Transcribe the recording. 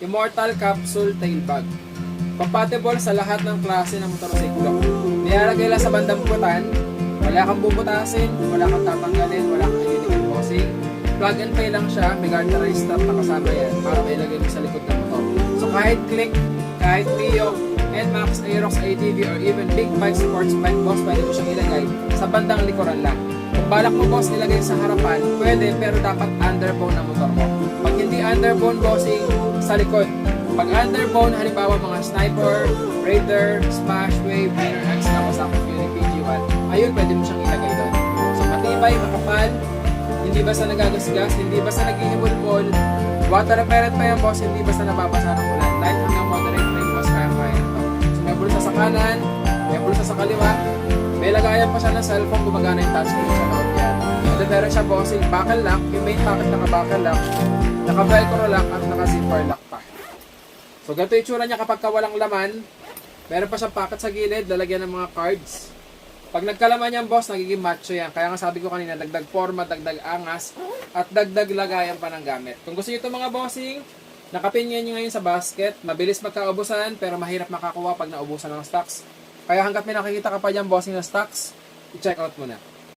Immortal Capsule Tail Bag. Compatible sa lahat ng klase ng motorsiklo. Nilalagay lang sa bandang putan, wala kang bubutasin, wala kang tatanggalin, wala kang ililigin bossing. Plug and play lang siya, may garterized strap na kasama yan para may lagay mo sa likod ng motor. So kahit click, kahit Mio, NMAX, Aerox, ATV, or even big bike sports bike boss, pwede mo siyang ilagay sa bandang likuran lang. Kung balak mo boss ilagay sa harapan, pwede pero dapat underbone ng motor mo. Pag hindi underbone bossing, sa likod. Pag underbone, halimbawa mga Sniper, Raider, Smash, Wave, Winner X, Kawasaki Fury PG1, ayun pwede mo siyang ilagay doon. So matibay, makapal, hindi basta nagagasgas, hindi basta naghihibol-bol, water repellent pa yan boss, hindi basta nababasa ng ulan. Light hanggang moderate rain boss, kaya-kaya ito. So may bulsa sa kanan, may bulsa sa kaliwa, may lagayan pa siya ng cellphone, gumagana yung touchscreen sa loob yan. At meron siya bossing buckle lock, yung main pocket naka-buckle lock, naka-velcro lock at naka-zipper lock pa. So ganito yung itsura niya kapag walang laman. Meron pa siyang pocket sa gilid, lalagyan ng mga cards. Pag nagkalaman yan boss, nagiging macho yan. Kaya nga sabi ko kanina, dagdag forma, dagdag angas, at dagdag lagayan pa ng gamit. Kung gusto nyo ito mga bossing, nakapinyan nyo ngayon sa basket. Mabilis magkaubusan, pero mahirap makakuha pag naubusan ng stocks. Kaya hanggat may nakikita ka pa dyan bossing na stocks, i-check out mo na.